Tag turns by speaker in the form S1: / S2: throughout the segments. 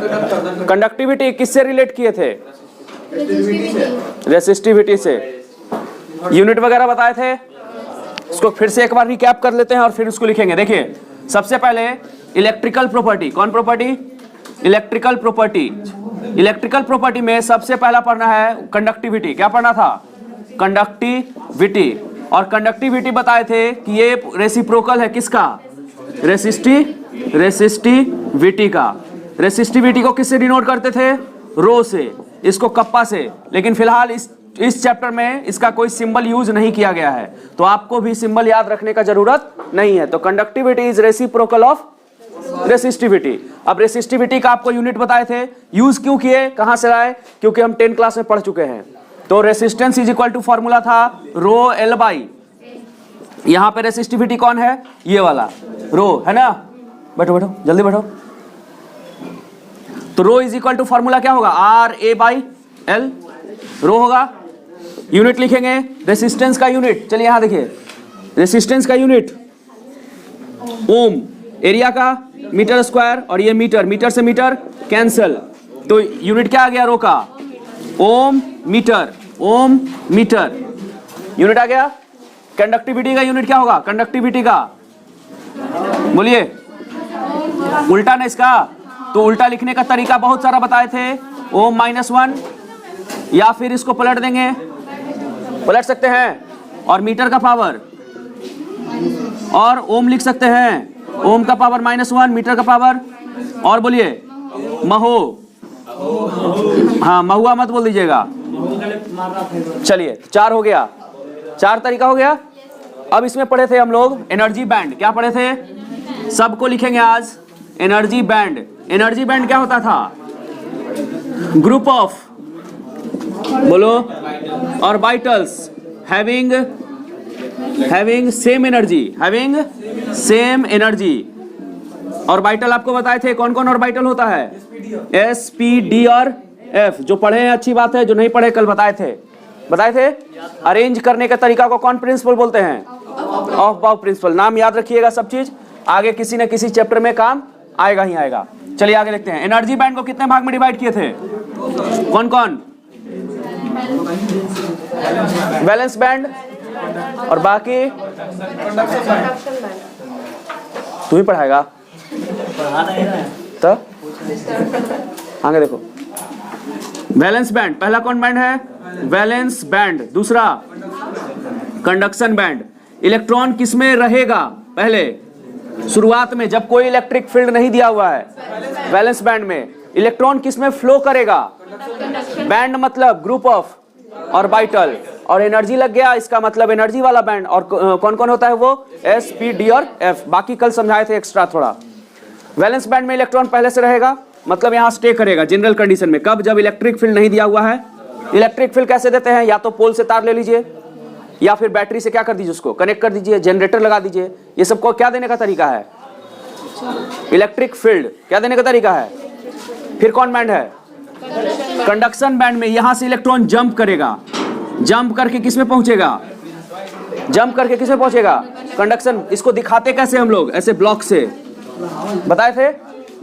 S1: Conductivity किससे relate किए थे? रेसिस्टिविटी से। यूनिट वगैरह बताए थे, उसको फिर से एक बार रिकैप कर लेते हैं और फिर उसको लिखेंगे। देखिए सबसे पहले इलेक्ट्रिकल प्रॉपर्टी, कौन property? Electrical property. Electrical property में सबसे पहला पढ़ना है कंडक्टिविटी। क्या पढ़ना था? कंडक्टिविटी। और कंडक्टिविटी बताए थे कि ये रेसिप्रोकल है किसका? रेसिस्टिविटी का। रेसिस्टिविटी को किससे डिनोट करते थे? रो से, इसको कप्पा से। लेकिन फिलहाल इस चैप्टर में इसका कोई सिंबल यूज नहीं किया गया है, तो आपको भी सिंबल याद रखने का जरूरत नहीं है। तो conductivity is reciprocal of resistivity. अब रेसिस्टिविटी का आपको यूनिट बताए थे, यूज क्यों किए, कहां से लाए? क्योंकि हम 10 क्लास में पढ़ चुके हैं। तो resistance is equal to formula था रो एल बाई, यहां पे रेसिस्टिविटी कौन है? ये वाला रो है ना। बैठो बैठो जल्दी बैठो। तो rho is equal to formula क्या होगा? R A by L. Rho होगा, यूनिट लिखेंगे रेसिस्टेंस का यूनिट। चलिए यहां देखिए, रेसिस्टेंस का यूनिट ओम, एरिया का मीटर स्क्वायर, और ये मीटर, मीटर से मीटर कैंसल, तो यूनिट क्या आ गया? रो का ओम मीटर, ओम मीटर यूनिट आ गया। कंडक्टिविटी का यूनिट क्या होगा? कंडक्टिविटी का बोलिए, उल्टा ना इसका, तो उल्टा लिखने का तरीका बहुत सारा बताए थे। ओम -1, या फिर इसको पलट देंगे, पलट सकते हैं, और मीटर का पावर, और ओम लिख सकते हैं, ओम का पावर -1, मीटर का पावर, और बोलिए महो, हाँ महुआ मत बोल दीजिएगा। चलिए 4 हो गया, 4 तरीका हो गया। अब इसमें पढ़े थे हम लोग एनर्जी बैंड। क्या पढ़े थे? सबको लिखेंगे आज एनर्जी बैंड। एनर्जी बैंड क्या होता था? ग्रुप ऑफ, बोलो, orbitals having same energy, having same energy. Orbital आपको बताए थे कौन कौन ऑर्बिटल होता है? एस, पी, डी और एफ। जो पढ़े हैं अच्छी बात है, जो नहीं पढ़े कल बताए थे अरेंज करने का तरीका को कौन प्रिंसिपल बोलते हैं? ऑफ बाउ प्रिंसिपल। नाम याद रखिएगा, सब चीज आगे किसी न किसी चैप्टर में काम आएगा ही आएगा। चलिए आगे देखते हैं। एनर्जी बैंड को कितने भाग में डिवाइड किए थे? कौन कौन? बैलेंस बैंड, और बाकी तू ही पढ़ाएगा तो आगे देखो। बैलेंस बैंड, पहला कौन बैंड है? Balance band. दूसरा कंडक्शन बैंड। इलेक्ट्रॉन किसमें रहेगा? पहले शुरुआत में जब कोई इलेक्ट्रिक फील्ड नहीं दिया हुआ है, बैलेंस बैंड में इलेक्ट्रॉन किसमें फ्लो करेगा? बैंड मतलब ग्रुप ऑफ ऑर्बिटल, और एनर्जी लग गया, इसका मतलब एनर्जी वाला बैंड। और कौन कौन होता है वो? एस, पी, डी और एफ। बाकी कल समझाए थे एक्स्ट्रा थोड़ा। वैलेंस बैंड में इलेक्ट्रॉन पहले से रहेगा, मतलब यहाँ स्टे करेगा जनरल कंडीशन में। कब? जब इलेक्ट्रिक फील्ड नहीं दिया हुआ है। इलेक्ट्रिक फील्ड कैसे देते हैं? या तो पोल से तार ले लीजिए, या फिर बैटरी से क्या कर दीजिए, उसको कनेक्ट कर दीजिए, जनरेटर लगा दीजिए। ये सबको क्या देने का तरीका है? इलेक्ट्रिक फील्ड क्या देने का तरीका है? फिर कौन बैंड है? कंडक्शन बैंड में यहां से इलेक्ट्रॉन जंप करेगा, जंप करके किस में पहुंचेगा? जंप करके किस में पहुंचेगा? कंडक्शन। इसको दिखाते कैसे हम लोग? ऐसे ब्लॉक से बताए थे।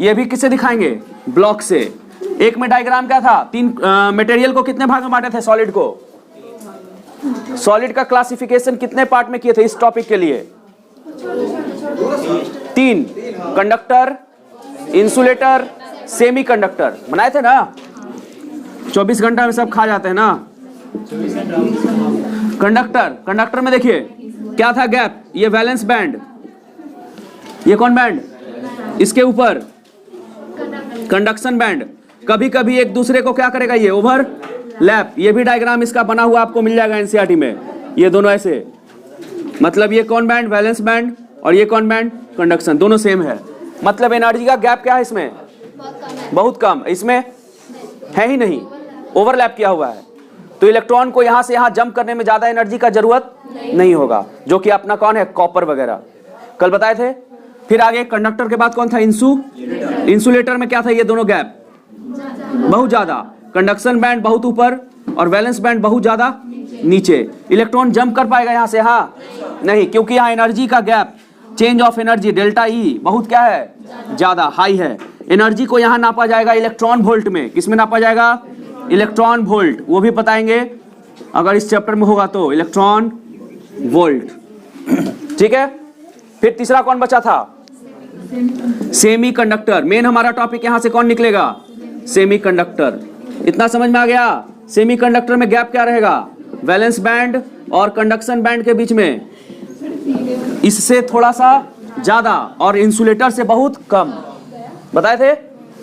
S1: ये भी किससे दिखाएंगे? ब्लॉक से। एक में डायग्राम क्या था? 3 मटेरियल को कितने भाग में बांटे थे? सॉलिड को। सॉलिड का क्लासिफिकेशन कितने पार्ट में किए थे इस टॉपिक के लिए? 3, कंडक्टर, इंसुलेटर, सेमी कंडक्टर बनाए थे ना। 24 घंटा में सब खा जाते हैं ना। कंडक्टर में देखिए क्या था गैप? ये वैलेंस बैंड, ये कौन बैंड? इसके ऊपर कंडक्शन बैंड। कभी कभी एक दूसरे को क्या करेगा? ये ओवर लैप। ये भी डायग्राम इसका बना हुआ आपको मिल जाएगा एनसीईआरटी में। ये दोनों ऐसे, मतलब ये कौन बैंड? Valence band. और ये कौन बैंड? कंडक्शन। दोनों सेम है, मतलब एनर्जी का गैप क्या है इसमें? बहुत कम। इसमें है ही नहीं, ओवरलैप किया हुआ है। तो इलेक्ट्रॉन को यहां से यहां जंप करने में ज्यादा एनर्जी का जरूरत नहीं होगा, जो कि अपना कौन है? कॉपर वगैरह कल बताए थे। फिर आगे कंडक्टर के बाद कौन था? इंसुलेटर में क्या था? ये दोनों गैप बहुत ज्यादा। कंडक्शन बैंड बहुत ऊपर और वैलेंस बैंड बहुत ज्यादा नीचे। इलेक्ट्रॉन जंप कर पाएगा यहां से? हाँ नहीं, क्योंकि यहाँ एनर्जी का gap change of energy delta E बहुत क्या है, ज्यादा हाई है। एनर्जी को यहां नापा जाएगा इलेक्ट्रॉन वोल्ट में। किस में नापा जाएगा, इलेक्ट्रॉन वोल्ट, वो भी बताएंगे अगर इस चैप्टर में होगा तो, इलेक्ट्रॉन वोल्ट। ठीक है, फिर तीसरा कौन बचा था, सेमीकंडक्टर। मेन हमारा टॉपिक यहां से कौन निकलेगा, सेमीकंडक्टर। इतना समझ में आ गया। सेमीकंडक्टर में गैप क्या रहेगा, वैलेंस बैंड और कंडक्शन बैंड के बीच में इससे थोड़ा सा ज्यादा और इंसुलेटर से बहुत कम। बताए थे,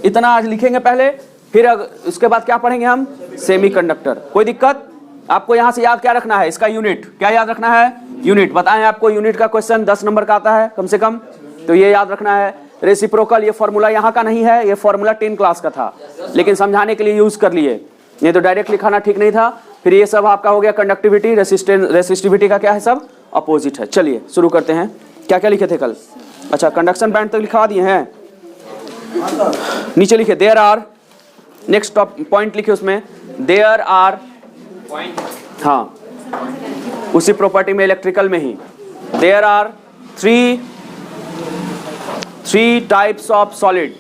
S1: इतना आज लिखेंगे पहले, फिर उसके बाद क्या पढ़ेंगे हम, सेमीकंडक्टर। कोई दिक्कत, आपको यहां से याद क्या रखना है, इसका यूनिट क्या याद रखना है, यूनिट। बताएं आपको यूनिट का क्वेश्चन 10 नंबर का आता है कम से कम, तो ये याद रखना है। रेसिप्रोकल, ये फॉर्मूला यहाँ का नहीं है, ये फॉर्मूला 10 क्लास का था, लेकिन समझाने के लिए यूज कर लिए, ये तो डायरेक्ट लिखाना ठीक नहीं था। फिर ये सब आपका हो गया कंडक्टिविटी, रेसिस्टिविटी का क्या है, सब अपोजिट है। चलिए शुरू करते हैं। क्या क्या लिखे थे कल, अच्छा कंडक्शन बैंड तक लिखवा दिए हैं, नीचे लिखे देयर आर, नेक्स्ट पॉइंट लिखे उसमें, देयर आर, हाँ उसी प्रॉपर्टी में इलेक्ट्रिकल में ही, there are three types of solid,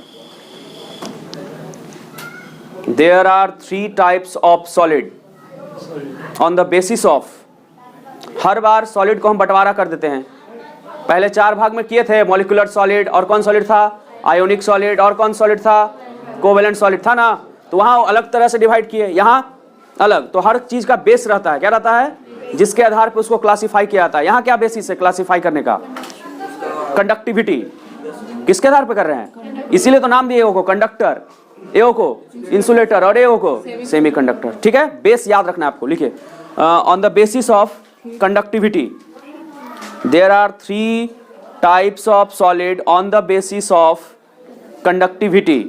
S1: there are 3 types of solid on the basis of. हर बार सॉलिड को हम बंटवारा कर देते हैं, पहले 4 भाग में किए थे, मॉलिक्यूलर सॉलिड, और कौन सॉलिड था, आयोनिक सॉलिड, और कौन सॉलिड था, कोवेलेंट सॉलिड था ना, तो वहां अलग तरह से डिवाइड किए, यहां अलग। तो हर चीज का बेस रहता है, क्या रहता है, जिसके आधार पर उसको क्लासिफाई किया जाता है। यहाँ क्या बेसिस है क्लासिफाई करने का, कंडक्टिविटी। किसके आधार पर कर रहे हैं, इसीलिए तो नाम दिए को कंडक्टर, एओ को इंसुलेटर और एओ को सेमीकंडक्टर। ठीक है, बेस याद रखना है आपको, लिखिए on the basis of conductivity there are 3 types of solid on the basis of conductivity.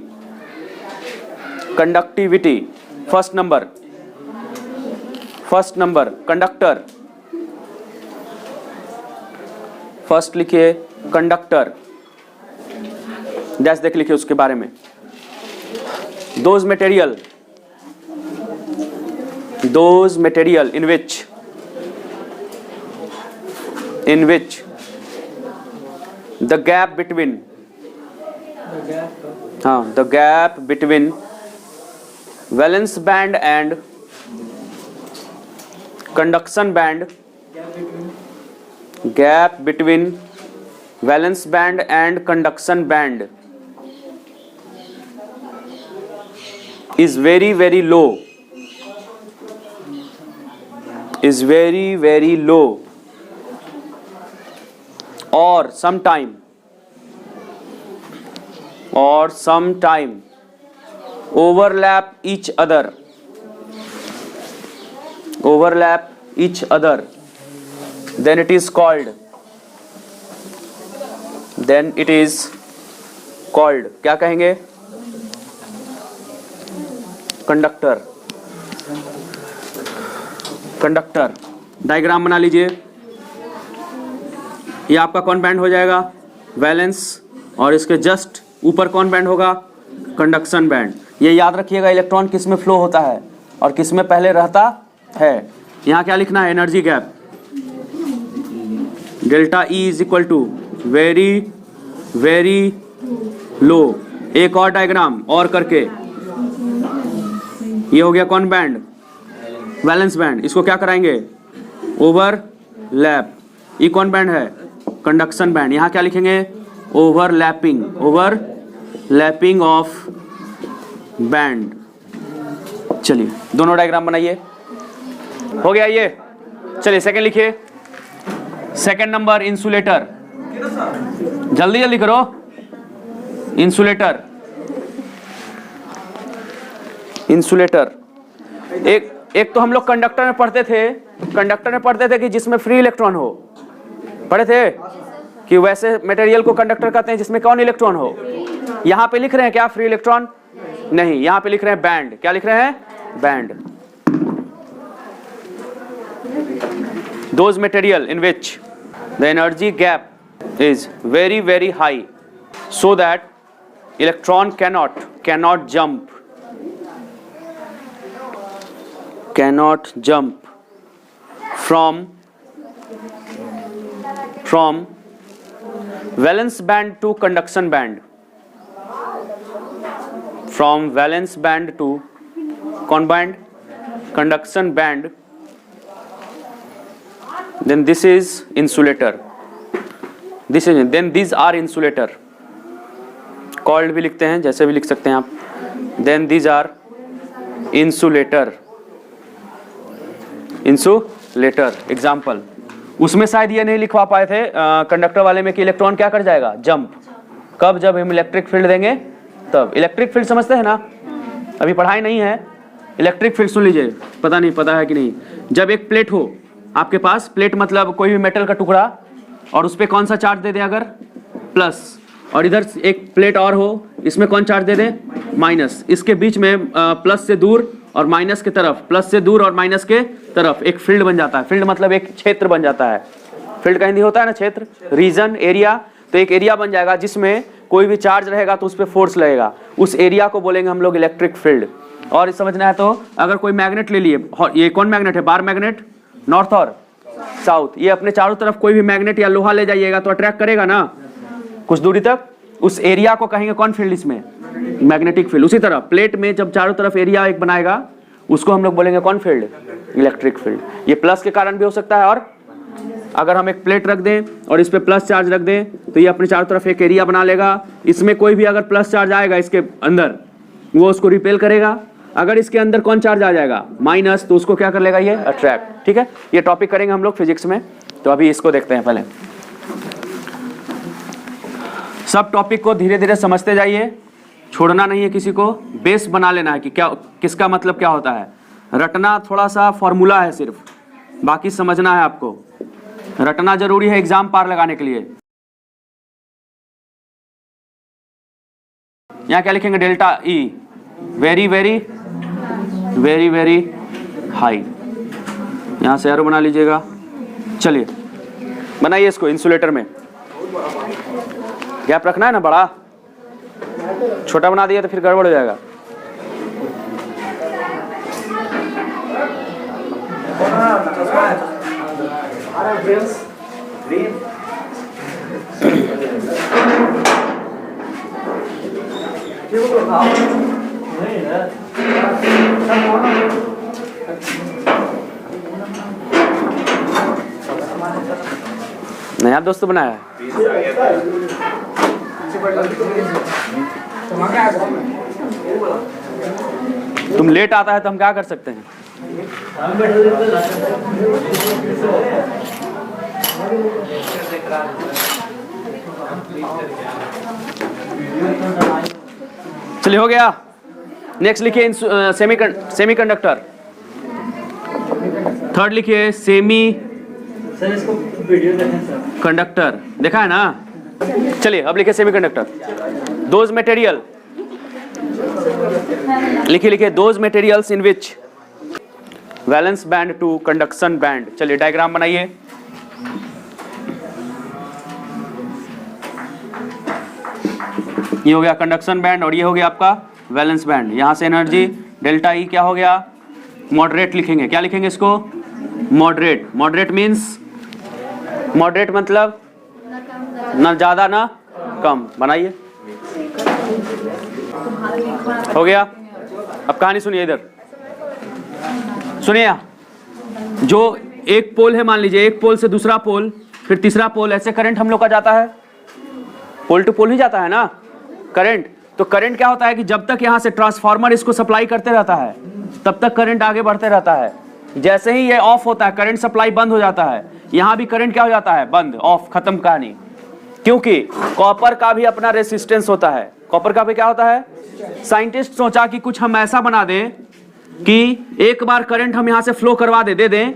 S1: Conductivity first number conductor, first लिखिए कंडक्टर, डैश देख लिखिए उसके बारे में। those material in which the gap between valence band and conduction band, gap between valence band and conduction band is very very low, or sometime overlap each other, then it is called क्या कहेंगे, conductor. Diagram बना लीजिए, ये आपका कौन band हो जाएगा, valence, और इसके जस्ट ऊपर कौन बैंड होगा, कंडक्शन बैंड। ये याद रखिएगा इलेक्ट्रॉन किस में फ्लो होता है और किस में पहले रहता है। यहाँ क्या लिखना है, energy gap, delta E is equal to very very low. एक और डायग्राम और करके, ये हो गया कौन बैंड, वैलेंस बैंड, इसको क्या कराएंगे, ओवरलैप। ये कौन बैंड है, कंडक्शन बैंड, यहाँ क्या लिखेंगे, ओवरलैपिंग ऑफ बैंड। चलिए दोनों डायग्राम बनाइए, हो गया ये। चलिए सेकंड लिखिए, सेकंड नंबर इंसुलेटर, जल्दी जल्दी करो। इंसुलेटर एक तो हम लोग कंडक्टर में पढ़ते थे कि जिसमें फ्री इलेक्ट्रॉन हो, पढ़े थे कि वैसे मटेरियल को कंडक्टर कहते हैं जिसमें कौन इलेक्ट्रॉन हो। यहाँ पे लिख रहे हैं क्या, फ्री इलेक्ट्रॉन नहीं, यहाँ पे लिख रहे हैं बैंड। क्या लिख रहे हैं, band. Those material in which the energy gap is very very high, so that electron cannot jump from valence band to conduction band, from valence band to कौन band, conduction band, then this is insulator, this is then these are insulator, called भी लिखते हैं, जैसे भी लिख सकते हैं आप, then these are insulator, insulator example. उसमें शायद ये नहीं लिखवा पाए थे कंडक्टर वाले में कि इलेक्ट्रॉन क्या कर जाएगा, जंप, कब, जब हम इलेक्ट्रिक फील्ड देंगे तब। इलेक्ट्रिक फील्ड समझते हैं ना, अभी पढ़ाई नहीं है, इलेक्ट्रिक फील्ड सुन लीजिए, पता नहीं पता है कि नहीं। जब एक प्लेट हो आपके पास, प्लेट मतलब कोई भी मेटल का टुकड़ा, और उस पर कौन सा चार्ज दे दें, अगर प्लस, और इधर एक प्लेट और हो, इसमें कौन चार्ज दे दें, माइनस, इसके बीच में प्लस से दूर और माइनस के तरफ, प्लस से दूर और माइनस के तरफ एक फील्ड बन जाता है। फील्ड मतलब एक क्षेत्र बन जाता है, फील्ड का हिंदी होता है ना क्षेत्र, रीजन, एरिया। तो एक एरिया बन जाएगा जिसमें कोई भी चार्ज रहेगा तो उस पर फोर्स लगेगा, उस एरिया को बोलेंगे हम लोग इलेक्ट्रिक फील्ड। और समझना है तो अगर कोई मैग्नेट ले लिए, ये कौन मैग्नेट है, बार मैग्नेट, नॉर्थ और साउथ, ये अपने चारों तरफ कोई भी मैग्नेट या लोहा ले जाइएगा तो अट्रैक्ट करेगा ना कुछ दूरी तक, उस एरिया को कहेंगे कौन फील्ड, इसमें मैग्नेटिक फील्ड। उसी तरह प्लेट में जब चारों तरफ एरिया एक बनाएगा उसको हम लोग बोलेंगे कौन फील्ड, इलेक्ट्रिक फील्ड। ये प्लस के कारण भी हो सकता है, और अगर हम एक प्लेट रख दें और इस पे प्लस चार्ज रख दें तो ये अपने चारों तरफ एक एरिया बना लेगा, इसमें कोई भी अगर प्लस चार्ज आएगा इसके अंदर वो उसको रिपेल करेगा, अगर इसके अंदर कौन चार्ज आ जाएगा, माइनस, तो उसको क्या कर लेगा, ये अट्रैक्ट। ठीक है, ये टॉपिक करेंगे हम लोग फिजिक्स में, तो अभी इसको देखते हैं। पहले सब टॉपिक को धीरे धीरे समझते जाइए, छोड़ना नहीं है किसी को, बेस बना लेना है कि क्या किसका मतलब क्या होता है। रटना थोड़ा सा फॉर्मूला है सिर्फ, बाकी समझना है आपको, रटना जरूरी है एग्जाम पार लगाने के लिए। यहाँ क्या लिखेंगे, delta E very very very very high, यहाँ से एरो बना लीजिएगा। चलिए बनाइए इसको, इंसुलेटर में गैप रखना है ना, बड़ा छोटा बना दिया तो फिर गड़बड़ हो जाएगा। नया दोस्त बनाया है, तुम लेट आता है तो हम क्या कर सकते हैं। चलिए हो गया। नेक्स्ट लिखिए सेमीकंडक्टर। थर्ड लिखिए सेमी कंडक्टर, देखा है ना। चलिए अब लिखिए सेमीकंडक्टर। दोज मटेरियल, लिखिए those materials in which valence band to conduction band. चलिए डायग्राम बनाइए। ये हो गया कंडक्शन बैंड और ये हो गया आपका वैलेंस बैंड। यहां से एनर्जी डेल्टा ई क्या हो गया, मॉडरेट लिखेंगे। क्या लिखेंगे इसको, मॉडरेट। मॉडरेट मीन्स, मॉडरेट मतलब ना ज्यादा ना कम। बनाइए, हो गया। अब कहानी सुनिए, इधर सुनिए। जो एक पोल है, मान लीजिए एक पोल से दूसरा पोल, फिर तीसरा पोल, ऐसे करंट हम लोग का जाता है, पोल टू पोल ही जाता है ना करंट। तो करंट क्या होता है कि जब तक यहां से ट्रांसफार्मर इसको सप्लाई करते रहता है तब तक करंट आगे बढ़ते रहता है। जैसे ही ये ऑफ होता है, करंट सप्लाई बंद हो जाता है, यहां भी करंट क्या हो जाता है, बंद, ऑफ, खत्म कहानी। क्योंकि कॉपर का भी अपना रेसिस्टेंस होता है। कॉपर का भी क्या होता है, साइंटिस्ट सोचा कि कुछ हम ऐसा बना दें कि एक बार करंट हम यहां से फ्लो करवा दे दें।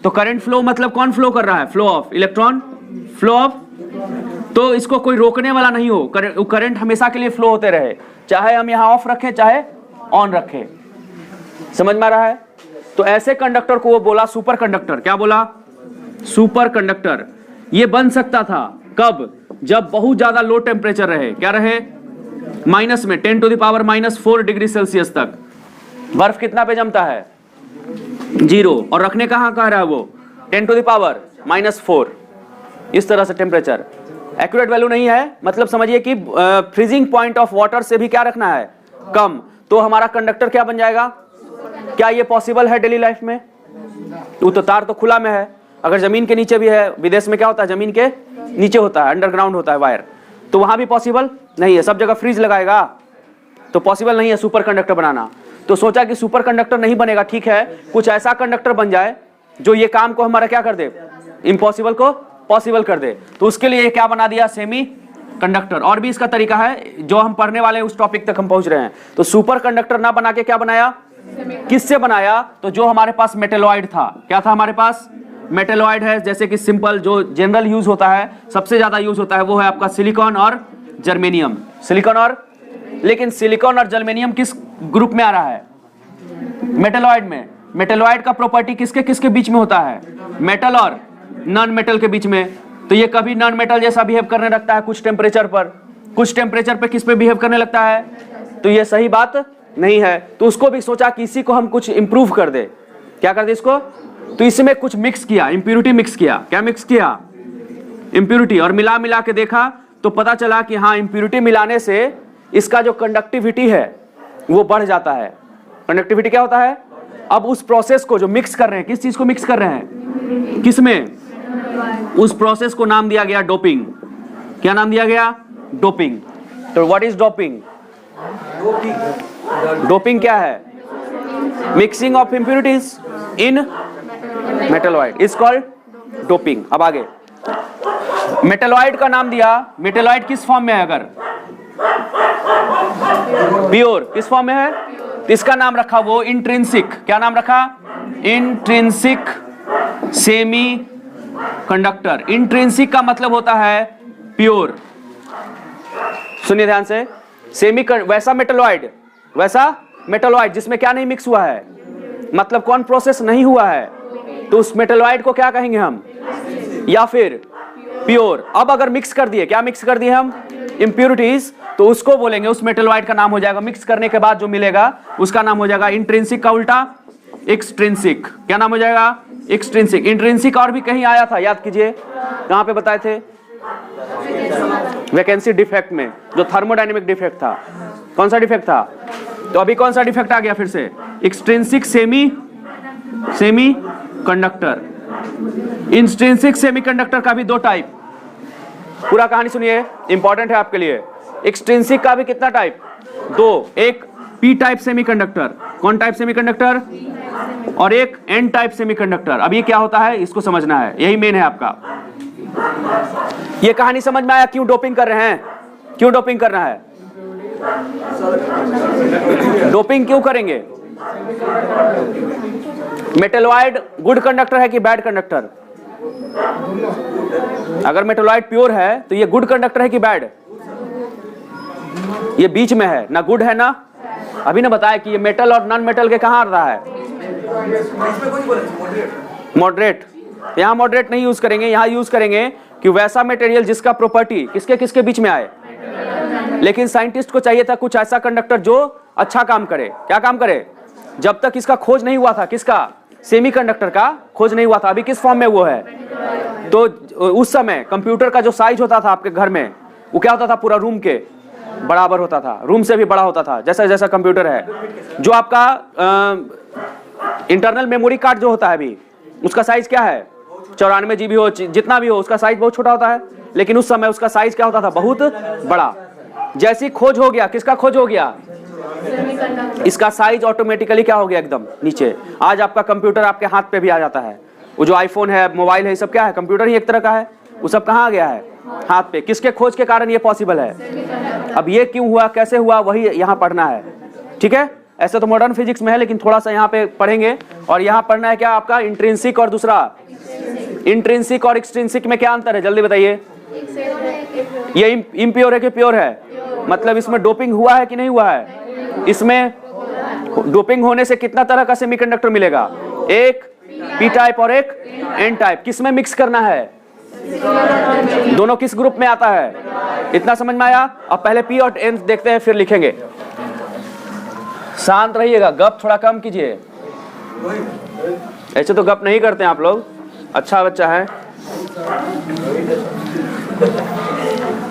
S1: तो करंट फ्लो मतलब कौन फ्लो कर रहा है, flow of electron, flow of. तो इसको कोई रोकने वाला नहीं हो, करंट हमेशा के लिए फ्लो होते रहे, चाहे हम यहां ऑफ रखें चाहे ऑन रखें। समझ में आ रहा है। तो ऐसे कंडक्टर को वो बोला सुपर कंडक्टर। क्या बोला, सुपर कंडक्टर। ये बन सकता था कब, जब बहुत ज्यादा लो टेम्परेचर रहे। क्या रहे, माइनस में 10⁻⁻⁴ डिग्री सेल्सियस तक। बर्फ कितना पे जमता है, 0, और रखने कहां कह रहा है वो, 10⁻⁻⁴ इस तरह से टेम्परेचर। एक्यूरेट वैल्यू नहीं है, मतलब समझिए कि फ्रीजिंग पॉइंट ऑफ वाटर से भी क्या रखना है, कम, तो हमारा कंडक्टर क्या बन जाएगा? क्या ये पॉसिबल है डेली लाइफ में? वो तो तार तो खुला में है, अगर जमीन के नीचे भी है, विदेश में क्या होता है, जमीन के नीचे होता है, अंडरग्राउंड होता है वायर, तो वहां भी पॉसिबल नहीं है, सब जगह फ्रीज लगाएगा, तो पॉसिबल नहीं है सुपर कंडक्टर बनाना। तो सोचा कि सुपर कंडक्टर नहीं बनेगा, ठीक है, कुछ ऐसा कंडक्टर बन जाए जो ये काम को हमारा क्या कर दे, इम्पॉसिबल को पॉसिबल कर दे। तो उसके लिए क्या बना दिया, सेमी कंडक्टर। और भी इसका तरीका है, जो हम पढ़ने वाले उस टॉपिक तक हम पहुंच रहे हैं। तो सुपर कंडक्टर ना बना के क्या बनाया, किससे बनाया, तो जो हमारे पास मेटेलॉइड था, क्या था हमारे पास, मेटेलॉइड है, जैसे कि सिंपल जो जनरल यूज होता है, सबसे ज्यादा यूज होता है वो है आपका सिलिकॉन और जर्मेनियम। सिलिकॉन और, लेकिन सिलिकॉन और जर्मेनियम किस ग्रुप में आ रहा है, मेटेलॉइड में। मेटेलॉइड का प्रॉपर्टी किसके किसके बीच में होता है, मेटल और नॉन मेटल के बीच में। तो ये कभी नॉन मेटल जैसा बिहेव करने लगता है कुछ टेम्परेचर पर, कुछ टेम्परेचर पे किस पे बिहेव करने लगता है, तो ये सही बात नहीं है। तो उसको भी सोचा कि इसी को हम कुछ इंप्रूव कर दे, क्या कर दे इसको, तो इसमें कुछ मिक्स किया, इंप्यूरिटी मिक्स किया। क्या मिक्स किया, इंप्यूरिटी। और मिला मिला के देखा तो पता चला कि हाँ, इंप्यूरिटी मिलाने से इसका जो कंडक्टिविटी है वो बढ़ जाता है। कंडक्टिविटी क्या होता है, अब उस प्रोसेस को जो मिक्स कर रहे हैं, किस चीज को मिक्स कर रहे हैं, किसमें, उस प्रोसेस को नाम दिया गया डोपिंग। क्या नाम दिया गया, डोपिंग। तो व्हाट इज डोपिंग, डोपिंग क्या है, mixing of impurities in metalloid is called doping. अब आगे, मेटेलॉइड का नाम दिया, मेटेलॉइड किस फॉर्म में है, अगर प्योर किस फॉर्म में है, तो इसका नाम रखा वो इंट्रिंसिक। क्या नाम रखा, इंट्रिंसिक सेमी कंडक्टर। इंट्रिंसिक का मतलब होता है प्योर। सुनिए ध्यान से, सेमी वैसा मेटेलॉइड जिसमें क्या नहीं मिक्स हुआ है, मतलब कौन प्रोसेस नहीं हुआ है, तो उस मेटेलॉइड को क्या कहेंगे हम, या फिर प्योर। अब अगर मिक्स कर दिए, क्या मिक्स कर दिए हम, इंप्यूरिटीज, तो उसको बोलेंगे, उस मेटेलॉइड का नाम हो जाएगा, मिक्स करने के बाद जो मिलेगा उसका नाम हो जाएगा इंट्रिंसिक का उल्टा एक्सट्रिंसिक। क्या नाम हो जाएगा, एक्सट्रिंसिक। इंट्रिंसिक और भी कहीं आया था, याद कीजिए, कहां पे बताए थे, वैकेंसी डिफेक्ट में, जो थर्मोडायनेमिक डिफेक्ट था। कौन सा डिफेक्ट था, तो अभी कौन सा डिफेक्ट आ गया फिर से, extrinsic semi conductor. Intrinsic semiconductor का भी दो टाइप, पूरा कहानी सुनिए, इंपॉर्टेंट है आपके लिए। एक्सट्रिंसिक का भी कितना टाइप, दो, एक पी टाइप सेमीकंडक्टर, कौन टाइप सेमीकंडक्टर, और एक एन टाइप सेमीकंडक्टर। अब ये क्या होता है इसको समझना है, यही मेन है आपका। ये कहानी समझ में आया क्यों डोपिंग कर रहे हैं, क्यों डोपिंग कर रहा है, डोपिंग क्यों करेंगे। मेटेलॉइड गुड कंडक्टर है कि बैड कंडक्टर, अगर मेटेलॉइड प्योर है तो ये गुड कंडक्टर है कि बैड, ये बीच में है, ना गुड है ना, अभी ना बताया कि ये मेटल और नॉन मेटल के कहां आ रहा है, मॉडरेट। यहां मॉडरेट नहीं यूज करेंगे, यहां यूज करेंगे कि वैसा मटेरियल जिसका प्रॉपर्टी किसके किसके बीच में आए। लेकिन साइंटिस्ट को चाहिए था कुछ ऐसा कंडक्टर जो अच्छा काम करे। क्या काम करे, जब तक इसका खोज नहीं हुआ था, किसका, सेमीकंडक्टर का खोज नहीं हुआ था, अभी किस फॉर्म में वो है। तो उस समय कंप्यूटर का जो साइज होता था आपके घर में, वो क्या होता था, पूरा रूम के बराबर होता था, रूम से भी बड़ा होता था, जैसा जैसा कंप्यूटर है। जो आपका इंटरनल मेमोरी कार्ड जो होता है अभी, उसका साइज क्या है, 94 GB हो, जितना भी हो, उसका साइज बहुत छोटा होता है। लेकिन उस समय उसका साइज क्या होता था, बहुत बड़ा। जैसी खोज हो गया, किसका खोज हो गया, इसका साइज ऑटोमेटिकली क्या हो गया, एकदम नीचे। आज आपका कंप्यूटर आपके हाथ पे भी आ जाता है, वो जो आईफोन है, मोबाइल है, सब क्या है, कंप्यूटर ही एक तरह का है। वो सब कहाँ आ गया है, हाथ पे। किसके खोज के कारण ये पॉसिबल है। अब ये क्यों हुआ, कैसे हुआ, वही यहाँ पढ़ना है, ठीक है। ऐसे तो मॉडर्न फिजिक्स में है, लेकिन थोड़ा सा यहाँ पे पढ़ेंगे। और यहाँ पढ़ना है क्या आपका, इंट्रिंसिक और दूसरा, इंट्रिंसिक और एक्सट्रिंसिक में क्या अंतर है, जल्दी बताइए। ये इम्प्योर है कि प्योर है, मतलब इसमें डोपिंग हुआ है कि नहीं हुआ है। इसमें डोपिंग होने से कितना तरह का सेमीकंडक्टर मिलेगा, एक पी टाइप और एक एन टाइप। किसमें मिक्स करना है, दोनों किस ग्रुप में आता है, इतना समझ में आया। अब पहले पी और एन देखते हैं, फिर लिखेंगे। शांत रहिएगा, गप थोड़ा कम कीजिए, ऐसे तो गप नहीं करते हैं आप लोग, अच्छा बच्चा है।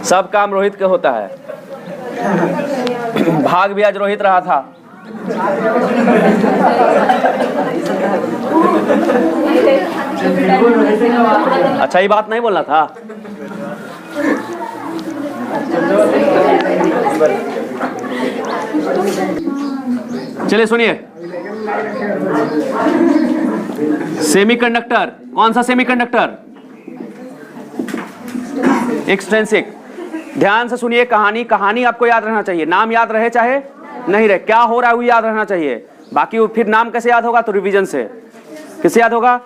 S1: सब काम रोहित के होता है। भाग भी आज रोहित रहा था। अच्छा, ये बात नहीं बोलना था। चलिए सुनिए, सेमीकंडक्टर, कौन सा सेमीकंडक्टर? एक्सट्रिंसिक। ध्यान से सुनिए, कहानी आपको याद रहना चाहिए। नाम याद रहे चाहे नहीं रहे, क्या हो रहा है वो याद रहना चाहिए। बाकी वो फिर नाम कैसे याद होगा? तो रिवीजन से। किससे याद होगा?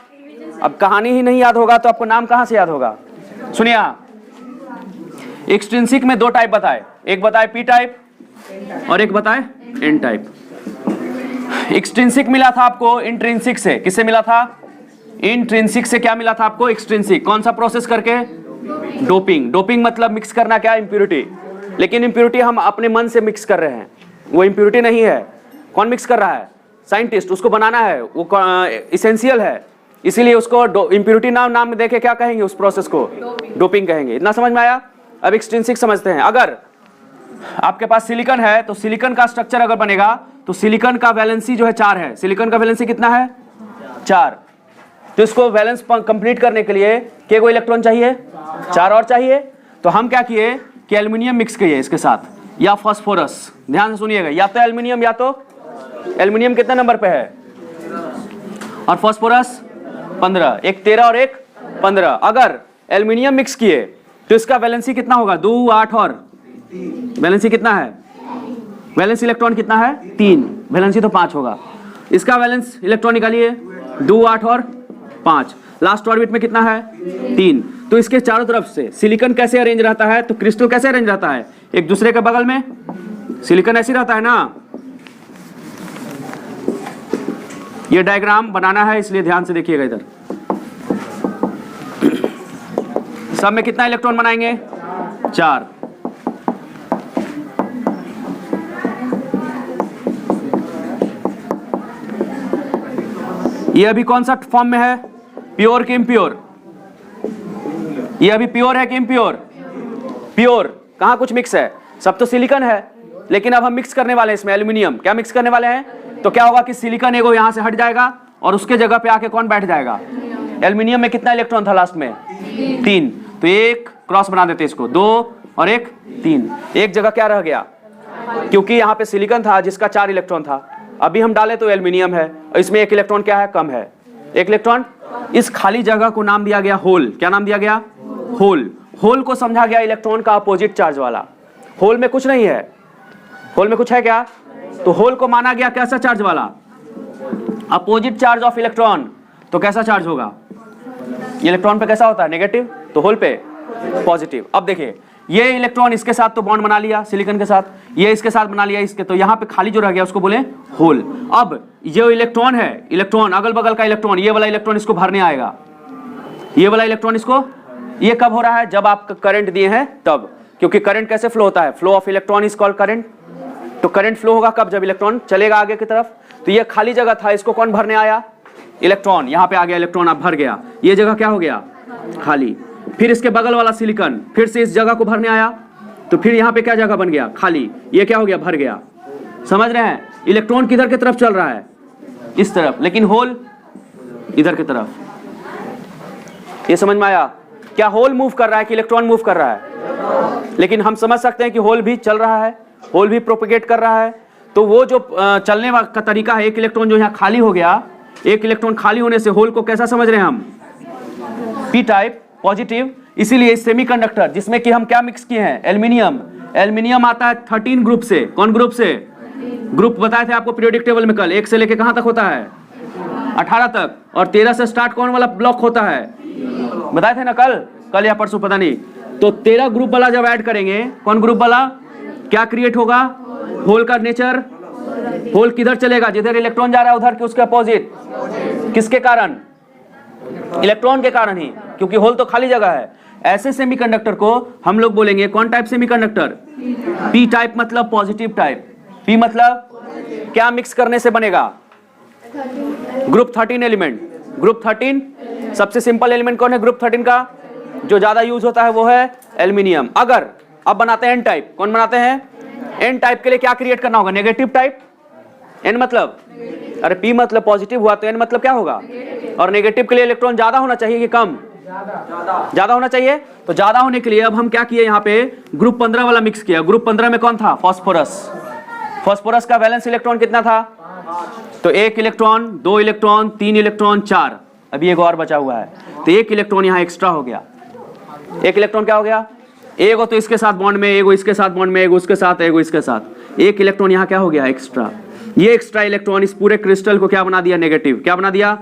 S1: अब कहानी ही नहीं याद होगा तो आपको नाम कहां से याद होगा? सुनिए, एक्सट्रिंसिक में दो टाइप बताए, एक बताए पी टाइप और एक बताए एन टाइप। एक्सट्रिंसिक मिला था आपको इंट्रिंसिक से। किससे मिला था? इंट्रिंसिक से। क्या मिला था आपको? एक्सट्रिंसिक। कौन सा प्रोसेस करके? डोपिंग। डोपिंग मतलब मिक्स करना, क्या? इंप्योरिटी। लेकिन इंप्योरिटी हम अपने मन से मिक्स कर रहे हैं, वो इंप्योरिटी नहीं है। कौन मिक्स कर रहा है? साइंटिस्ट। उसको बनाना है, वो इसेंशियल है, इसीलिए उसको इंप्योरिटी नाम में देके क्या कहेंगे? उस प्रोसेस को डोपिंग कहेंगे। इतना समझ में आया? अब एक्सट्रिंसिक समझते हैं। अगर आपके पास सिलिकॉन है तो सिलिकॉन का स्ट्रक्चर अगर बनेगा तो सिलिकॉन का वैलेंसी जो है 4 है। सिलिकॉन का वैलेंसी कितना है? 4। तो इसको बैलेंस कंप्लीट करने के लिए के को इलेक्ट्रॉन चाहिए? 4 और चाहिए। तो हम क्या किए कि एल्युमिनियम मिक्स किए इसके साथ, या फास्फोरस। ध्यान से सुनिएगा, या तो एल्युमिनियम या तो एल्युमिनियम कितने नंबर पे है? और फास्फोरस 15। एक 13 और एक 15। अगर एल्युमिनियम मिक्स किए तो इसका वैलेंसी कितना होगा? 2, 8 और वैलेंसी कितना है? वैलेंस इलेक्ट्रॉन कितना है? 3। वैलेंसी तो 5 होगा। इसका वैलेंस इलेक्ट्रॉन निकालिए, 2, 8 और 5। लास्ट ऑर्बिट में कितना है? 3। तो इसके चारों तरफ से सिलिकॉन कैसे अरेंज रहता है? तो क्रिस्टल कैसे अरेंज रहता है? एक दूसरे के बगल में सिलिकॉन ऐसे रहता है ना। ये डायग्राम बनाना है, इसलिए ध्यान से देखिएगा। इधर सब में कितना इलेक्ट्रॉन बनाएंगे? 4। ये अभी कौन सा फॉर्म में है? प्योर कि इम्प्योर? ये अभी प्योर है कि इम्प्योर? प्योर। कहां कुछ मिक्स है? सब तो सिलिकॉन है, लेकिन अब हम मिक्स करने वाले हैं इसमें एल्युमिनियम। क्या मिक्स करने वाले हैं? तो क्या होगा कि सिलिकॉन एगो यहां से हट जाएगा और उसके जगह पे आके कौन बैठ जाएगा? एल्युमिनियम में कितना इलेक्ट्रॉन था लास्ट में? 3। तो एक क्रॉस बना देते इसको, 2 और एक 3। एक जगह क्या रह गया? क्योंकि यहाँ पे सिलिकॉन था जिसका 4 इलेक्ट्रॉन था, अभी हम डाले तो एल्युमिनियम है, इसमें एक इलेक्ट्रॉन क्या है? कम है, एक इलेक्ट्रॉन। इस खाली जगह को नाम दिया गया होल। क्या नाम दिया गया? होल। होल को समझा गया इलेक्ट्रॉन का अपोजिट चार्ज वाला। होल में कुछ नहीं है। होल में कुछ है क्या? तो होल को माना गया कैसा चार्ज वाला? Opposite charge of electron. तो कैसा चार्ज होगा? इलेक्ट्रॉन पे कैसा होता है? नेगेटिव। तो होल पे पॉजिटिव। अब देखिए, ये इलेक्ट्रॉन इसके साथ तो बॉन्ड बना लिया सिलिकॉन के साथ, ये इसके साथ बना लिया इसके, तो यहाँ पे खाली जो रह गया उसको बोले होल। अब ये इलेक्ट्रॉन है, इलेक्ट्रॉन अगल बगल का इलेक्ट्रॉन, ये वाला इलेक्ट्रॉन इसको भरने आएगा, ये वाला इलेक्ट्रॉन इसको। ये कब हो रहा है? जब आप करंट दिए हैं तब। क्योंकि करंट कैसे फ्लो होता है? Flow of electron is called current. तो करंट फ्लो होगा कब? जब इलेक्ट्रॉन चलेगा आगे की तरफ। तो ये खाली जगह था, इसको कौन भरने आया? इलेक्ट्रॉन। यहाँ पे आ गया इलेक्ट्रॉन, अब भर गया। ये जगह क्या हो गया? खाली। फिर इसके बगल वाला सिलिकॉन फिर से इस जगह को भरने आया, तो फिर यहाँ पे क्या जगह बन गया? खाली। ये क्या हो गया? भर गया। समझ रहे हैं? इलेक्ट्रॉन किधर की तरफ चल रहा है? इस तरफ, लेकिन होल इधर की तरफ। ये समझ में आया? क्या होल मूव कर रहा है कि इलेक्ट्रॉन मूव कर रहा है? लेकिन हम समझ सकते हैं कि होल भी चल रहा है, होल भी प्रोपेगेट कर रहा है। तो वो जो चलने का तरीका है, एक इलेक्ट्रॉन जो यहाँ खाली हो गया, एक इलेक्ट्रॉन खाली होने से होल को कैसा समझ रहे हैं हम? P type, positive. इसीलिए सेमीकंडक्टर जिसमें कि हम क्या मिक्स किए हैं? एल्युमिनियम। एल्युमिनियम आता है 13 ग्रुप से। कौन ग्रुप से? ग्रुप बताए थे आपको पीरियोडिक टेबल में कल, 1 से लेके कहां तक होता है? 18 तक। और 13 से स्टार्ट कौन वाला ब्लॉक होता है? बताए थे ना कल या परसों, पता नहीं। तो 13 ग्रुप वाला जब ऐड करेंगे, कौन ग्रुप वाला क्या क्रिएट होगा? होल का नेचर। होल किधर चलेगा? जिधर इलेक्ट्रॉन जा रहा है उधर के उसके अपोजिट। किसके कारण? इलेक्ट्रॉन के कारण ही, क्योंकि होल तो खाली जगह है। ऐसे सेमीकंडक्टर को हम लोग बोलेंगे कौन टाइप सेमीकंडक्टर? पी टाइप, मतलब पॉजिटिव टाइप। पी मतलब क्या मिक्स करने से बनेगा? Group 13 element. ग्रुप 13 सबसे सिंपल एलिमेंट कौन है? ग्रुप 13 का जो ज्यादा यूज होता है वो है एल्युमिनियम। अगर अब बनाते हैं एन टाइप। कौन बनाते हैं? एन टाइप के लिए क्या क्रिएट करना होगा? Negative type. एन मतलब, अरे पी मतलब पॉजिटिव हुआ तो एन मतलब क्या होगा? और नेगेटिव के लिए इलेक्ट्रॉन ज्यादा होना चाहिए कि कम? ज्यादा होना चाहिए। तो ज्यादा होने के लिए अब हम क्या किए, यहाँ पे ग्रुप 15 वाला मिक्स किया। ग्रुप 15 में कौन था? फास्फोरस। फास्फोरस का वैलेंस इलेक्ट्रॉन कितना था? तो 1 इलेक्ट्रॉन, 2 इलेक्ट्रॉन, 3 इलेक्ट्रॉन, 4, अभी एक और बचा हुआ है, तो 1 इलेक्ट्रॉन यहाँ एक्स्ट्रा हो गया। 1 इलेक्ट्रॉन क्या हो गया? एगो तो इसके साथ बॉन्ड में, एगो इसके साथ बॉन्ड में, एगो उसके साथ, एगो इसके साथ, 1 इलेक्ट्रॉन यहाँ क्या हो गया? एक्स्ट्रा। ये एक्स्ट्रा इलेक्ट्रॉन इस पूरे क्रिस्टल को क्या बना दिया? नेगेटिव। क्या बना दिया?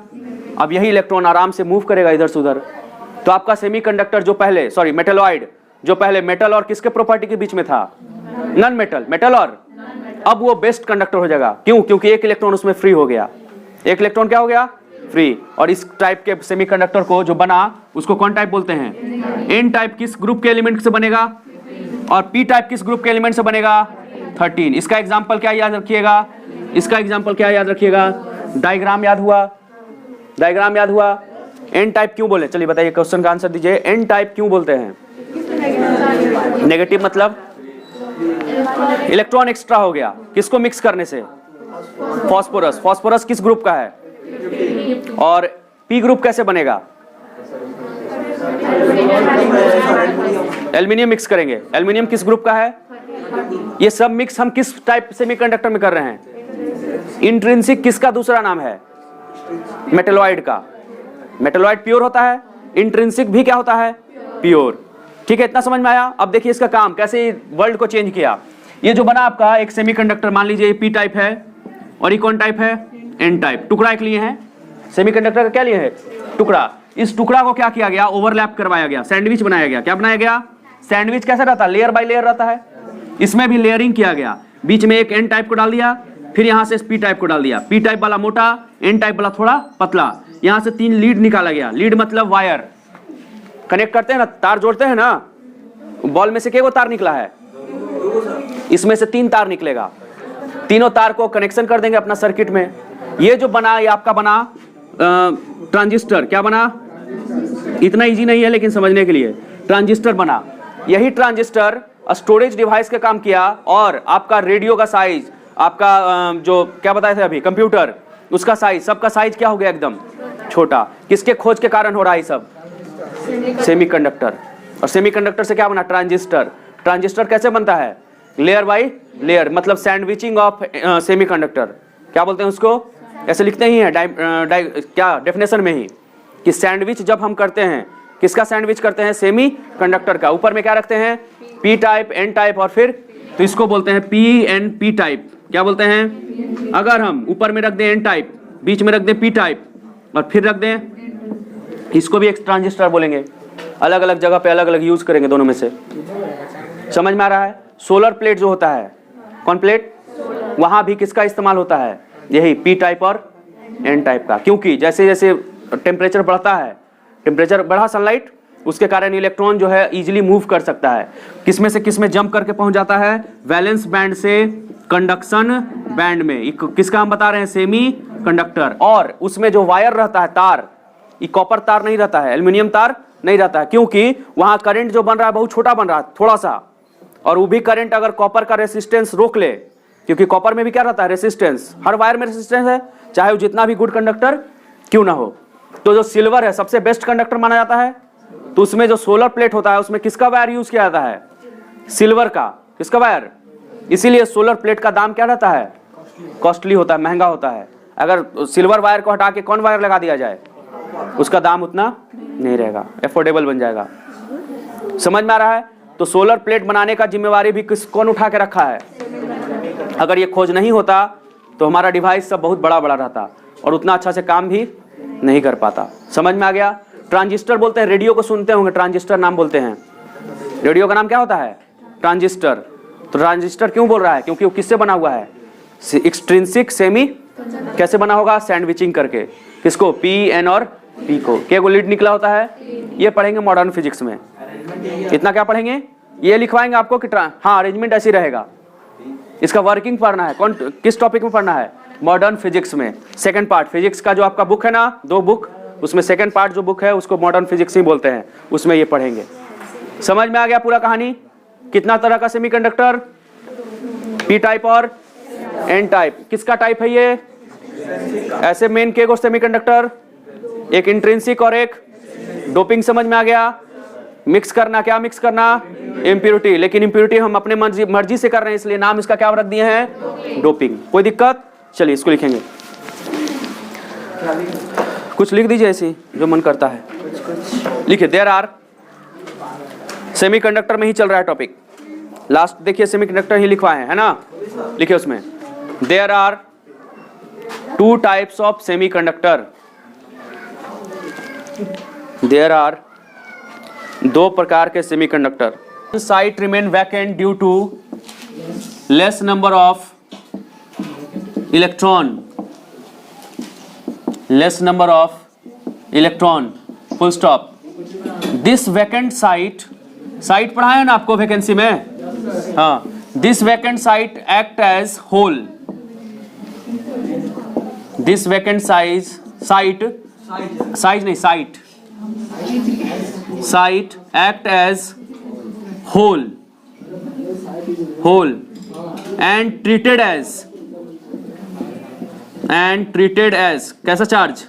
S1: अब यही इलेक्ट्रॉन आराम से मूव करेगा इधर से उधर। तो आपका सेमीकंडक्टर जो पहले, सॉरी मेटलॉइड, जो पहले मेटल और किसके प्रॉपर्टी के बीच में था? नॉन मेटल, मेटल और, अब वो बेस्ट कंडक्टर हो जाएगा। क्यों? क्योंकि 1 इलेक्ट्रॉन उसमें फ्री हो गया। 1 इलेक्ट्रॉन क्या हो गया? फ्री। और इस टाइप के सेमीकंडक्टर को जो बना उसको कौन टाइप बोलते हैं? एन टाइप किस ग्रुप के एलिमेंट से बनेगा? और पी टाइप किस ग्रुप के एलिमेंट से बनेगा? 13। इसका एग्जांपल क्या याद रखिएगा? इसका एग्जांपल क्या याद रखिएगा? डायग्राम याद हुआ? डायग्राम याद हुआ? एन टाइप क्यों बोले? चलिए बताइए, क्वेश्चन का आंसर दीजिए। एन टाइप क्यों बोलते हैं? नेगेटिव मतलब इलेक्ट्रॉन एक्स्ट्रा हो गया। किसको मिक्स करने से? फास्फोरस। फास्फोरस किस ग्रुप का है? और पी ग्रुप कैसे बनेगा? एल्युमिनियम मिक्स करेंगे। एल्युमिनियम किस ग्रुप का है? ये सब मिक्स हम किस टाइप सेमीकंडक्टर में कर रहे हैं? इंट्रिंसिक किसका दूसरा नाम है? मेटलॉइड का। मेटलॉइड प्योर होता है, इंट्रिंसिक भी क्या होता है? प्योर। ठीक है, इतना समझ में आया? अब देखिए इसका काम कैसे वर्ल्ड को चेंज किया। ये जो बना आपका एक सेमीकंडक्टर, मान लीजिए पी टाइप है और ये कौन टाइप है? N type. टुकड़ा एक लिए हैं, सेमीकंडक्टर का क्या लिए है? टुकड़ा। इस टुकड़ा को क्या किया गया? ओवरलैप करवाया गया, सैंडविच बनाया गया। क्या बनाया गया? सैंडविच। कैसा रहता है? लेयर बाय लेयर रहता है। इसमें भी लेयरिंग किया गया। बीच में एक एन टाइप को डाल दिया, फिर यहां से पी टाइप को डाल दिया। पी टाइप वाला मोटा, एन टाइप वाला थोड़ा पतला। यहां से 3 लीड निकाला गया। लीड मतलब वायर, कनेक्ट करते हैं ना, तार जोड़ते हैं ना। बॉल में से कितने तार निकला है? इसमें से 3 तार निकलेगा। तीनों तार को कनेक्शन कर देंगे अपना सर्किट में। ये जो बना, ये आपका बना ट्रांजिस्टर। क्या बना? इतना इजी नहीं है लेकिन समझने के लिए, ट्रांजिस्टर बना। यही ट्रांजिस्टर स्टोरेज डिवाइस का काम किया। और आपका रेडियो का साइज, आपका जो क्या बताए थे अभी, कंप्यूटर, उसका साइज, सबका साइज क्या हो गया? एकदम छोटा। किसके खोज के कारण हो रहा है सब? सेमीकंडक्टर। और सेमीकंडक्टर से क्या बना? ट्रांजिस्टर। ट्रांजिस्टर कैसे बनता है? लेयर बाय लेयर, मतलब सैंडविचिंग ऑफ सेमीकंडक्टर। क्या बोलते हैं उसको? ऐसे लिखते ही हैं क्या डेफिनेशन में ही, कि सैंडविच जब हम करते हैं, किसका सैंडविच करते हैं? सेमी कंडक्टर का। ऊपर में क्या रखते हैं? पी टाइप, एन टाइप, और फिर तो इसको बोलते हैं पी एन पी टाइप। क्या बोलते हैं? अगर हम ऊपर में रख दें एन टाइप, बीच में रख दें पी टाइप, और फिर रख दें, इसको भी एक ट्रांजिस्टर बोलेंगे। अलग अलग जगह पे अलग अलग यूज करेंगे दोनों में से। समझ में आ रहा है? सोलर प्लेट जो होता है, कौन प्लेट, वहां भी किसका इस्तेमाल होता है? यही पी टाइप और एन टाइप का। क्योंकि जैसे जैसे टेम्परेचर बढ़ता है, टेम्परेचर बढ़ा सनलाइट, उसके कारण इलेक्ट्रॉन जो है इजीली मूव कर सकता है। किसमें से किसमें जंप करके पहुंच जाता है? वैलेंस बैंड से कंडक्शन बैंड में। किसका हम बता रहे हैं? Semi conductor. और उसमें जो वायर रहता है, तार, ये कॉपर तार नहीं रहता है, एल्युमिनियम तार नहीं रहता है। क्योंकि वहां करंट जो बन रहा है बहुत छोटा बन रहा है, थोड़ा सा। और वो भी करंट अगर कॉपर का रेसिस्टेंस रोक ले, क्योंकि कॉपर में भी क्या रहता है? रेसिस्टेंस। हर वायर में रेसिस्टेंस है, चाहे वो जितना भी गुड कंडक्टर क्यों ना हो। तो जो सिल्वर है सबसे बेस्ट कंडक्टर माना जाता है, तो उसमें जो सोलर प्लेट होता है उसमें किसका वायर यूज किया जाता है? सिल्वर का। किसका वायर? इसीलिए सोलर प्लेट का दाम क्या रहता है? कॉस्टली होता है, महंगा होता है। अगर सिल्वर वायर को हटा के कौन वायर लगा दिया जाए, उसका दाम उतना नहीं रहेगा, एफोर्डेबल बन जाएगा। समझ में आ रहा है? तो सोलर प्लेट बनाने का जिम्मेवारी भी कौन उठा के रखा है? अगर ये खोज नहीं होता तो हमारा डिवाइस सब बहुत बड़ा बड़ा रहता और उतना अच्छा से काम भी नहीं कर पाता। समझ में आ गया? ट्रांजिस्टर बोलते हैं, रेडियो को सुनते होंगे, ट्रांजिस्टर नाम बोलते हैं। रेडियो का नाम क्या होता है? ट्रांजिस्टर। तो ट्रांजिस्टर क्यों बोल रहा है? क्योंकि वो किससे बना हुआ है? Extrinsic semi. कैसे बना होगा? सैंडविचिंग करके। किसको? पी एन और पी को। क्या लीड निकला होता है? ये पढ़ेंगे मॉडर्न फिजिक्स में। इतना क्या पढ़ेंगे? ये लिखवाएंगे आपको कि हाँ अरेंजमेंट ऐसी रहेगा। इसका वर्किंग पढ़ना है। कौन किस टॉपिक में पढ़ना है? मॉडर्न फिजिक्स में सेकंड पार्ट। फिजिक्स का जो आपका बुक है ना, 2 बुक, उसमें सेकंड पार्ट जो बुक है उसको मॉडर्न फिजिक्स ही बोलते हैं, उसमें ये पढ़ेंगे। समझ में आ गया पूरा कहानी? कितना तरह का सेमीकंडक्टर? पी टाइप और एन टाइप। किसका टाइप है ये? ऐसे मेन के सेमीकंडक्टर, एक इंट्रिंसिक और एक डोपिंग। समझ में आ गया? मिक्स करना, क्या मिक्स करना? इम्प्योरिटी। लेकिन इम्प्योरिटी हम अपने मर्जी से कर रहे हैं, इसलिए नाम इसका क्या रख दिए हैं? डोपिंग। कोई दिक्कत? चलिए इसको लिखेंगे। कुछ लिख दीजिए ऐसी जो मन करता है लिखिए। देयर आर, सेमीकंडक्टर में ही चल रहा है टॉपिक। लास्ट देखिए सेमीकंडक्टर ही लिखवाए है ना, लिखिए उसमें there are 2 types of semiconductor. There are 2 प्रकार के semiconductor. Site remain vacant due to less number of electron, less number of electron, full stop. This vacant site, site पढ़ा है ना आपको वैकेंसी में? हाँ, this vacant site act as hole. This vacant site नहीं, site act as hole and treated as कैसा charge?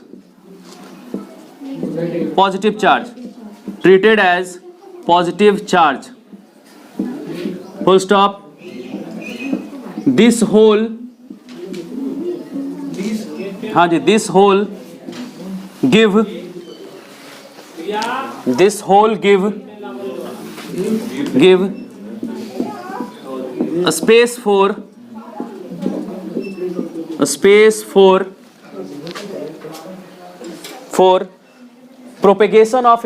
S1: Positive charge. Treated as positive charge, full stop. This hole, हाँ जी, this hole give a space for propagation of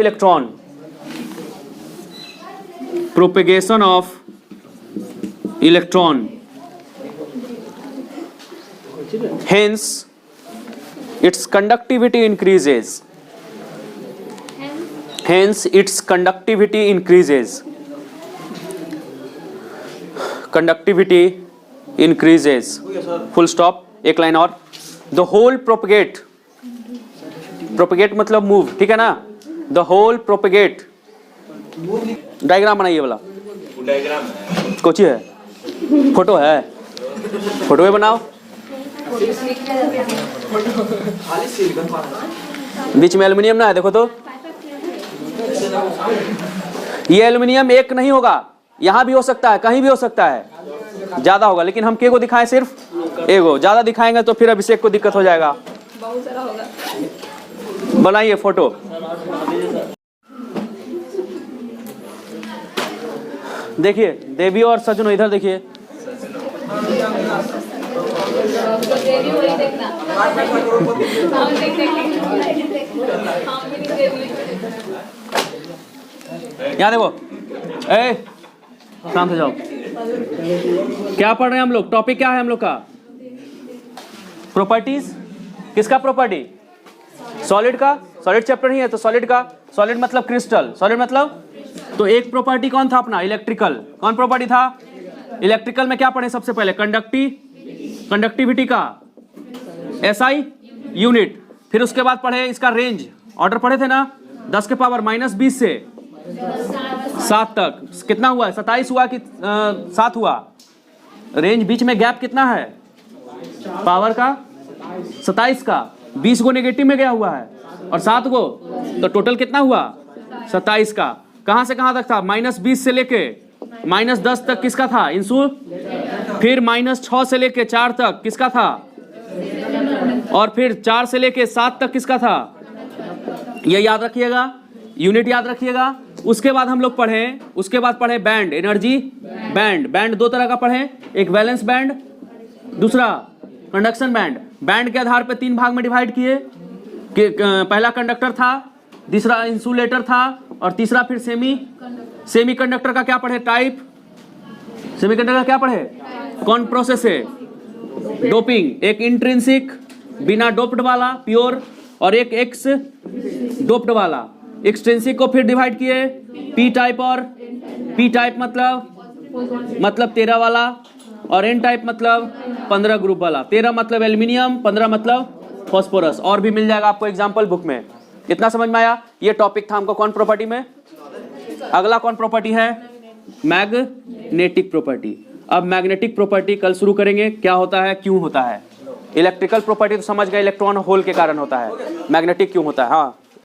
S1: electron, hence its conductivity increases. Full stop. एक line और। The whole propagate मतलब move, ठीक है ना? The whole propagate. Diagram बनाइए वाला। कोची है? फोटो है? फोटो में बनाओ। बीच में एल्युमिनियम ना है, देखो तो। ये एल्युमिनियम एक नहीं होगा, यहां भी हो सकता है, कहीं भी हो सकता है, ज्यादा होगा। लेकिन हम के को दिखाएं सिर्फ एगो, ज्यादा दिखाएंगे तो फिर अभिषेक को दिक्कत हो जाएगा। बहुत सारा होगा। बनाइए फोटो। देखिए देवी और सजनो इधर देखिए। यहाँ देखो, शांत हो जाओ। क्या पढ़ रहे हैं हम लोग? टॉपिक क्या है हम लोग का? प्रॉपर्टीज। किसका प्रॉपर्टी? सॉलिड का। सॉलिड चैप्टर नहीं है तो सॉलिड का। सॉलिड मतलब क्रिस्टल, सॉलिड मतलब। तो एक प्रॉपर्टी कौन था अपना? इलेक्ट्रिकल। कौन प्रॉपर्टी था? इलेक्ट्रिकल में क्या पढ़े सबसे पहले? कंडक्टिविटी का SI यूनिट। फिर उसके बाद पढ़े इसका रेंज, ऑर्डर पढ़े थे ना? 10 के पावर -20 से 7 तक। कितना हुआ? 27 हुआ कि 7 हुआ? रेंज बीच में गैप कितना है? पावर का 27 का 20 को नेगेटिव में गया हुआ है और 7 को, तो टोटल कितना हुआ? 27 का। कहां से कहां तक था? -20 से लेके -10 तक किसका था? इंसुल। फिर -6 से लेके 4 तक किसका था? और फिर 4 से लेके 7 तक किसका था? ये याद रखिएगा, यूनिट याद रखिएगा। उसके बाद हम लोग पढ़े, बैंड, एनर्जी बैंड। बैंड 2 तरह का पढ़े, एक वैलेंस बैंड, दूसरा कंडक्शन बैंड। बैंड के आधार पे 3 भाग में डिवाइड किए कि पहला कंडक्टर था, दूसरा इंसुलेटर था और तीसरा फिर सेमी कंडक्टर का क्या पढ़े? टाइप। सेमी कंडक्टर का क्या पढ़े? कौन प्रोसेस है? डोपिंग। एक इंट्रिंसिक बिना डोप्ड वाला प्योर, और एक एक्स डोप्ड वाला। एक्सट्रिंसिक को फिर डिवाइड किए पी टाइप और पी टाइप मतलब 13 वाला, और एन टाइप मतलब 15 ग्रुप वाला। 13 मतलब एल्यूमिनियम, 15 मतलब फॉस्फोरस। और भी मिल जाएगा आपको एग्जाम्पल बुक में। इतना समझ में आया? ये टॉपिक था हमको कौन प्रॉपर्टी में। अगला कौन प्रॉपर्टी है? Magnetic property. अब मैग्नेटिक प्रॉपर्टी कल शुरू करेंगे, क्या होता है, क्यों होता है। इलेक्ट्रिकल प्रॉपर्टी तो समझ गए, इलेक्ट्रॉन होल के कारण होता है। मैग्नेटिक क्यों होता है, हाँ